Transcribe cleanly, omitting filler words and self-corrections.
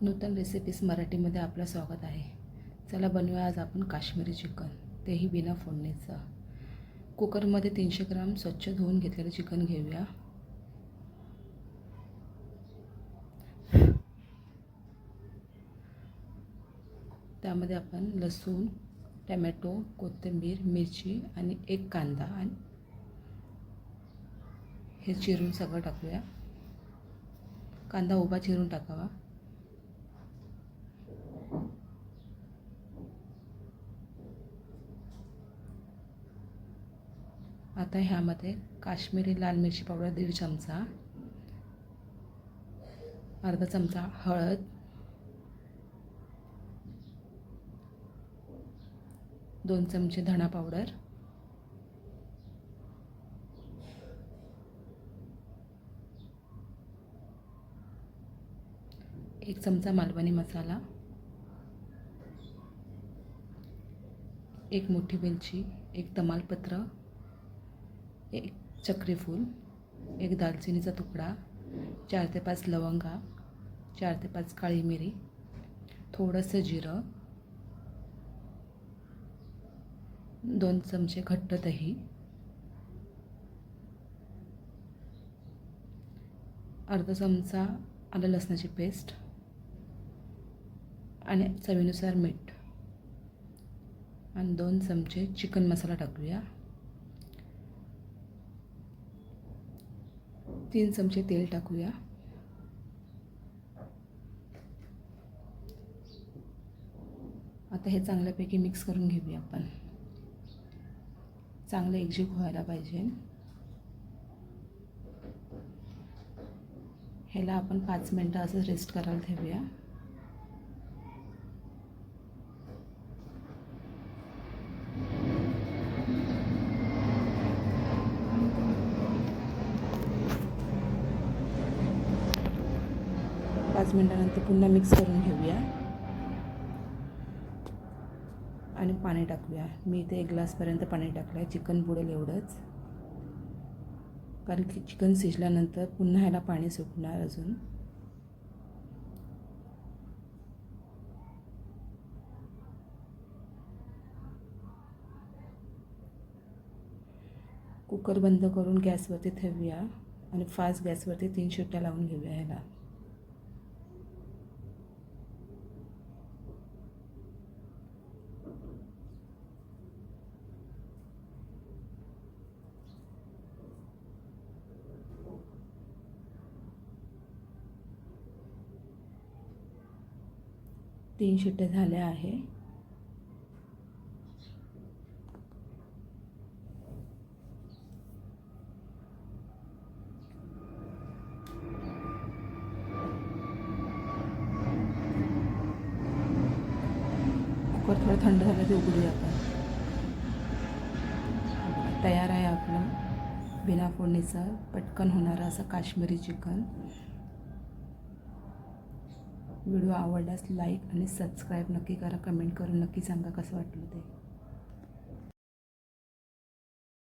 नूतन recipes मराठीमध्ये आपलं स्वागत आहे. चला बनवूया आज आपण काश्मीरी चिकन, तेही बिना फोडणीचं. कुकरमध्ये 300 ग्राम स्वच्छ धुवून घेतलेलं चिकन घेऊया. त्यामध्ये आपण लसूण, टमॅटो, कोथिंबीर, मिरची आणि एक कांदा आणि हे चिरून सगळं टाकूया. कांदा उभा चिरून टाकावा. आता ह्यामध्ये काश्मीरी लाल मिरची पावडर 1.5 चमचा, अर्धा चमचा हळद, 2 चमचे धणा पावडर, 1 चमचा मालवणी मसाला, 1 मोठी वेलची, 1 तमालपत्र, 1 चक्रीफूल, 1 दालचिनीचा तुकडा, 4 ते 5 लवंगा, 4 ते 5 काळी मिरी, थोडंसं जिरं, 2 चमचे घट्ट दही, अर्धा चमचा आलं लसणाची पेस्ट आणि चवीनुसार मीठ आणि 2 चमचे चिकन मसाला टाकूया. 3 चमचे तेल टाकूया. आता हे चांगल्यापैकी मिक्स करून घेऊया आपण. चांगलं एकजीव व्हायला पाहिजे. ह्याला आपण 5 मिनटं असं रेस्ट करायला ठेवूया. पाच मिनटानंतर पुन्हा मिक्स करून घेऊया आणि पाणी टाकूया. मी इथे 1 ग्लासपर्यंत पाणी टाकलं आहे. चिकन बुडेल एवढंच, कारण की चिकन शिजल्यानंतर पुन्हा ह्याला पाणी सुटणार अजून. कुकर बंद करून गॅसवरती ठेवूया आणि फास्ट गॅसवरती 3 शिट्ट्या लावून घेऊया ह्याला. तीन शिट्ट्या झाल्या आहे. कुकर थोडं थंड झालं की उघडूया आपण. तयार आहे आपलं बिना फोडणीचं पटकन होणारं असं काश्मीरी चिकन. व्हिडिओ आवडल्यास लाईक आणि सबस्क्राईब नक्की करा. कमेंट करून नक्की सांगा कसं वाटलं ते.